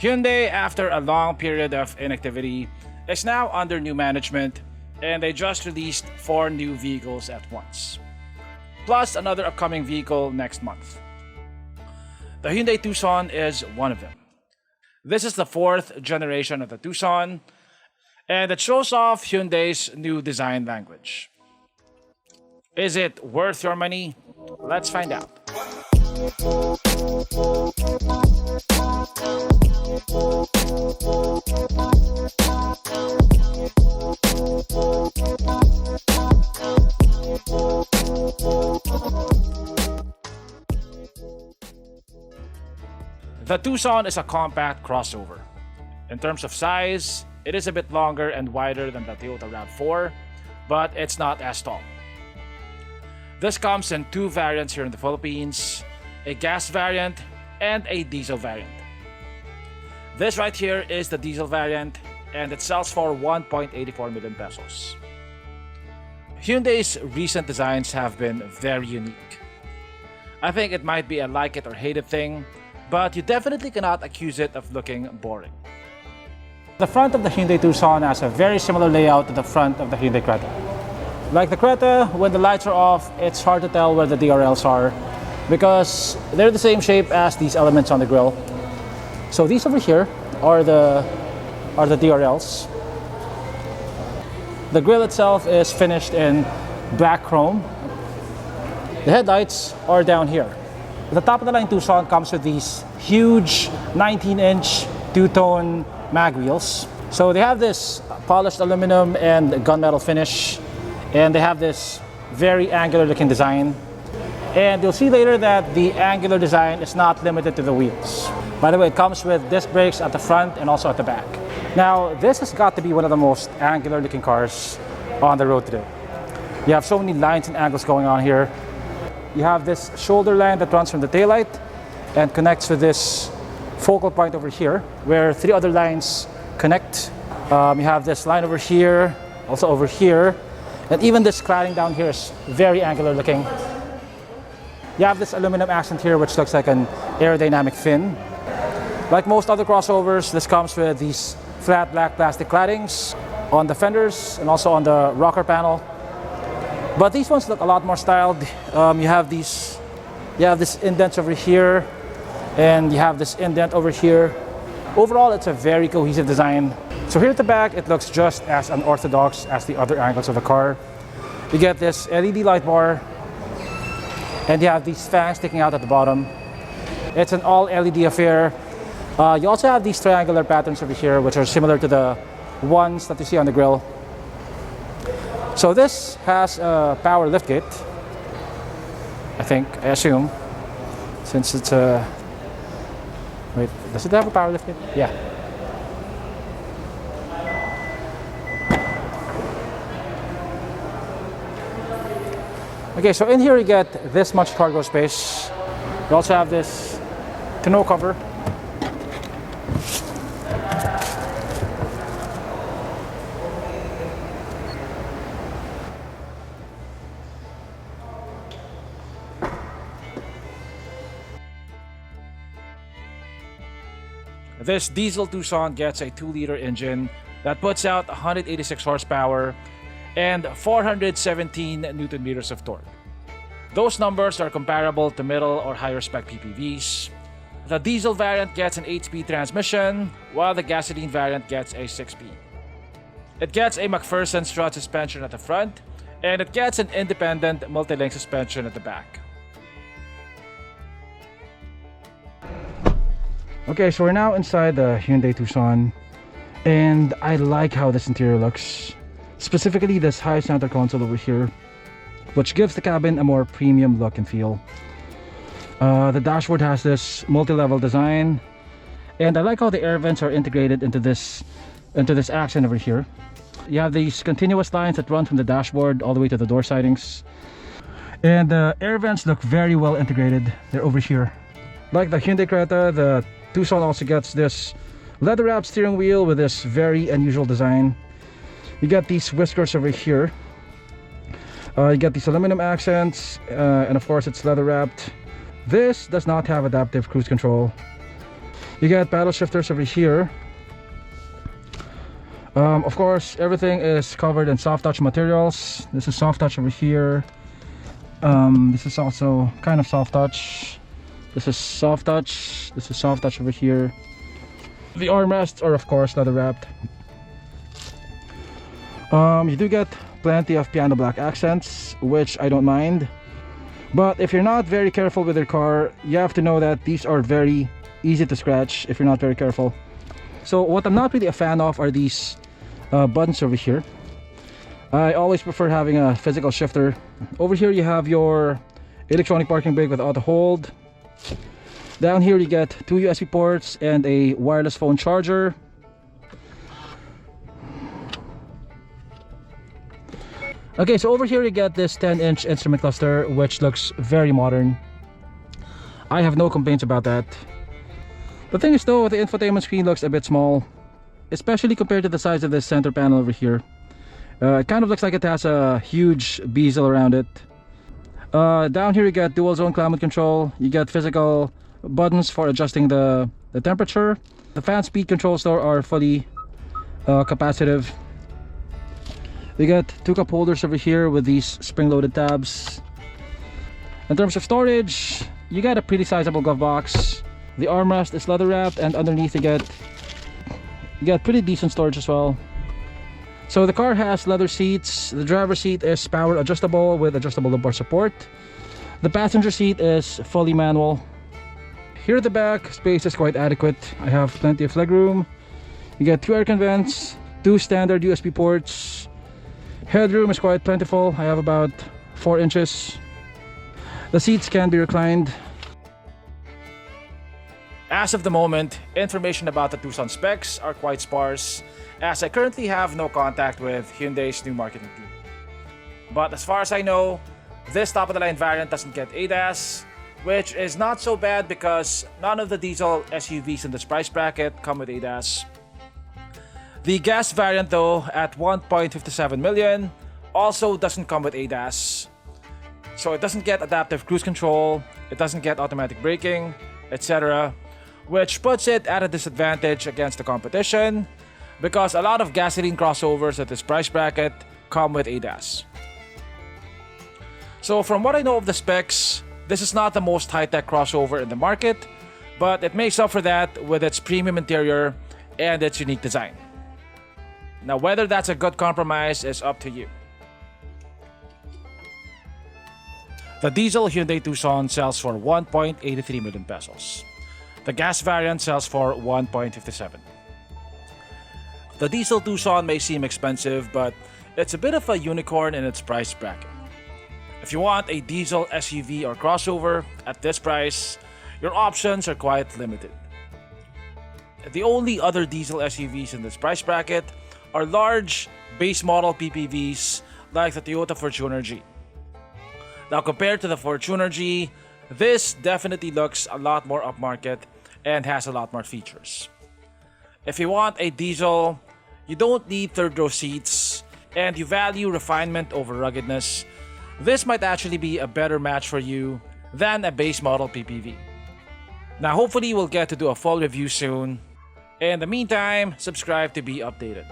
Hyundai, after a long period of inactivity, is now under new management, and they just released 4 new vehicles at once, plus another upcoming vehicle next month. The Hyundai Tucson is one of them. This is the 4th generation of the Tucson, and it shows off Hyundai's new design language. Is it worth your money? Let's find out. The Tucson is a compact crossover. In terms of size, it is a bit longer and wider than the Toyota RAV4, but it's not as tall. This comes in 2 variants here in the Philippines, a gas variant and a diesel variant. This right here is the diesel variant, and it sells for 1.84 million pesos. Hyundai's recent designs have been very unique. I think it might be a like it or hate it thing, but you definitely cannot accuse it of looking boring. The front of the Hyundai Tucson has a very similar layout to the front of the Hyundai Creta. Like the Creta, when the lights are off, it's hard to tell where the DRLs are because they're the same shape as these elements on the grille. So these over here are the DRLs. The grille itself is finished in black chrome. The headlights are down here. The top of the line Tucson comes with these huge 19-inch two-tone mag wheels. So they have this polished aluminum and gunmetal finish, and they have this very angular looking design. And you'll see later that the angular design is not limited to the wheels. By the way, it comes with disc brakes at the front and also at the back. Now, this has got to be one of the most angular looking cars on the road today. You have so many lines and angles going on here. You have this shoulder line that runs from the taillight and connects with this focal point over here, where 3 other lines connect. You have this line over here, also over here, and even this cladding down here is very angular looking. You have this aluminum accent here, which looks like an aerodynamic fin. Like most other crossovers, this comes with these flat black plastic claddings on the fenders and also on the rocker panel. But these ones look a lot more styled. You have this indent over here, and you have this indent over here. Overall, it's a very cohesive design. So here at the back, it looks just as unorthodox as the other angles of the car. You get this LED light bar, and you have these fans sticking out at the bottom. It's an all LED affair. You also have these triangular patterns over here, which are similar to the ones that you see on the grille. So this has a power liftgate, I assume, since it's a... Wait, does it have a power liftgate? Yeah. Okay, so in here you get this much cargo space. You also have this tonneau cover. This diesel Tucson gets a 2-liter engine that puts out 186 horsepower and 417 Newton meters of torque. Those numbers are comparable to middle or higher spec PPVs. The diesel variant gets an 8-speed transmission, while the gasoline variant gets a 6-speed. It gets a McPherson strut suspension at the front, and it gets an independent multi-link suspension at the back. Okay, so we're now inside the Hyundai Tucson, and I like how this interior looks. Specifically this high center console over here, which gives the cabin a more premium look and feel. The dashboard has this multi-level design, and I like how the air vents are integrated into this accent over here. You have these continuous lines that run from the dashboard all the way to the door sidings, and the air vents look very well integrated. They're over here. Like the Hyundai Creta, the Tucson also gets this leather wrap steering wheel with this very unusual design. You got these whiskers over here. You got these aluminum accents, and of course it's leather wrapped. This does not have adaptive cruise control. You get paddle shifters over here. Of course, everything is covered in soft touch materials. This is soft touch over here. This is also kind of soft touch. This is soft touch. This is soft touch over here. The armrests are of course leather wrapped. You do get plenty of piano black accents, which I don't mind. But if you're not very careful with your car, you have to know that these are very easy to scratch if you're not very careful. So what I'm not really a fan of are these buttons over here. I always prefer having a physical shifter. Over here you have your electronic parking brake with auto hold. Down here you get 2 USB ports and a wireless phone charger. Okay, so over here you get this 10-inch instrument cluster, which looks very modern. I have no complaints about that. The thing is though, the infotainment screen looks a bit small, especially compared to the size of this center panel over here. It kind of looks like it has a huge bezel around it. Down here you get dual zone climate control. You get physical buttons for adjusting the temperature. The fan speed controls though are fully capacitive. You get 2 cup holders over here with these spring-loaded tabs. In terms of storage, you get a pretty sizable glove box. The armrest is leather wrapped, and underneath you get pretty decent storage as well. So the car has leather seats. The driver's seat is power adjustable with adjustable lumbar support. The passenger seat is fully manual. Here at the back, space is quite adequate. I have plenty of legroom. You get 2 air vents, 2 standard USB ports. Headroom is quite plentiful. I have about 4 inches. The seats can be reclined. As of the moment, information about the Tucson specs are quite sparse, as I currently have no contact with Hyundai's new marketing team. But as far as I know, this top-of-the-line variant doesn't get ADAS, which is not so bad because none of the diesel SUVs in this price bracket come with ADAS. The gas variant though, at 1.57 million, also doesn't come with ADAS. So it doesn't get adaptive cruise control, it doesn't get automatic braking, etc. Which puts it at a disadvantage against the competition because a lot of gasoline crossovers at this price bracket come with ADAS. So from what I know of the specs, this is not the most high-tech crossover in the market, but it makes up for that with its premium interior and its unique design. Now whether that's a good compromise is up to you. The diesel Hyundai Tucson sells for 1.83 million pesos. The gas variant sells for 1.57. The diesel Tucson may seem expensive, but it's a bit of a unicorn in its price bracket. If you want a diesel SUV or crossover at this price, your options are quite limited. The only other diesel SUVs in this price bracket are large base model PPVs like the Toyota Fortuner G. Now compared to the Fortuner G, this definitely looks a lot more upmarket and has a lot more features. If you want a diesel, you don't need third row seats, and you value refinement over ruggedness, this might actually be a better match for you than a base model PPV. Now hopefully we'll get to do a full review soon. In the meantime, subscribe to be updated.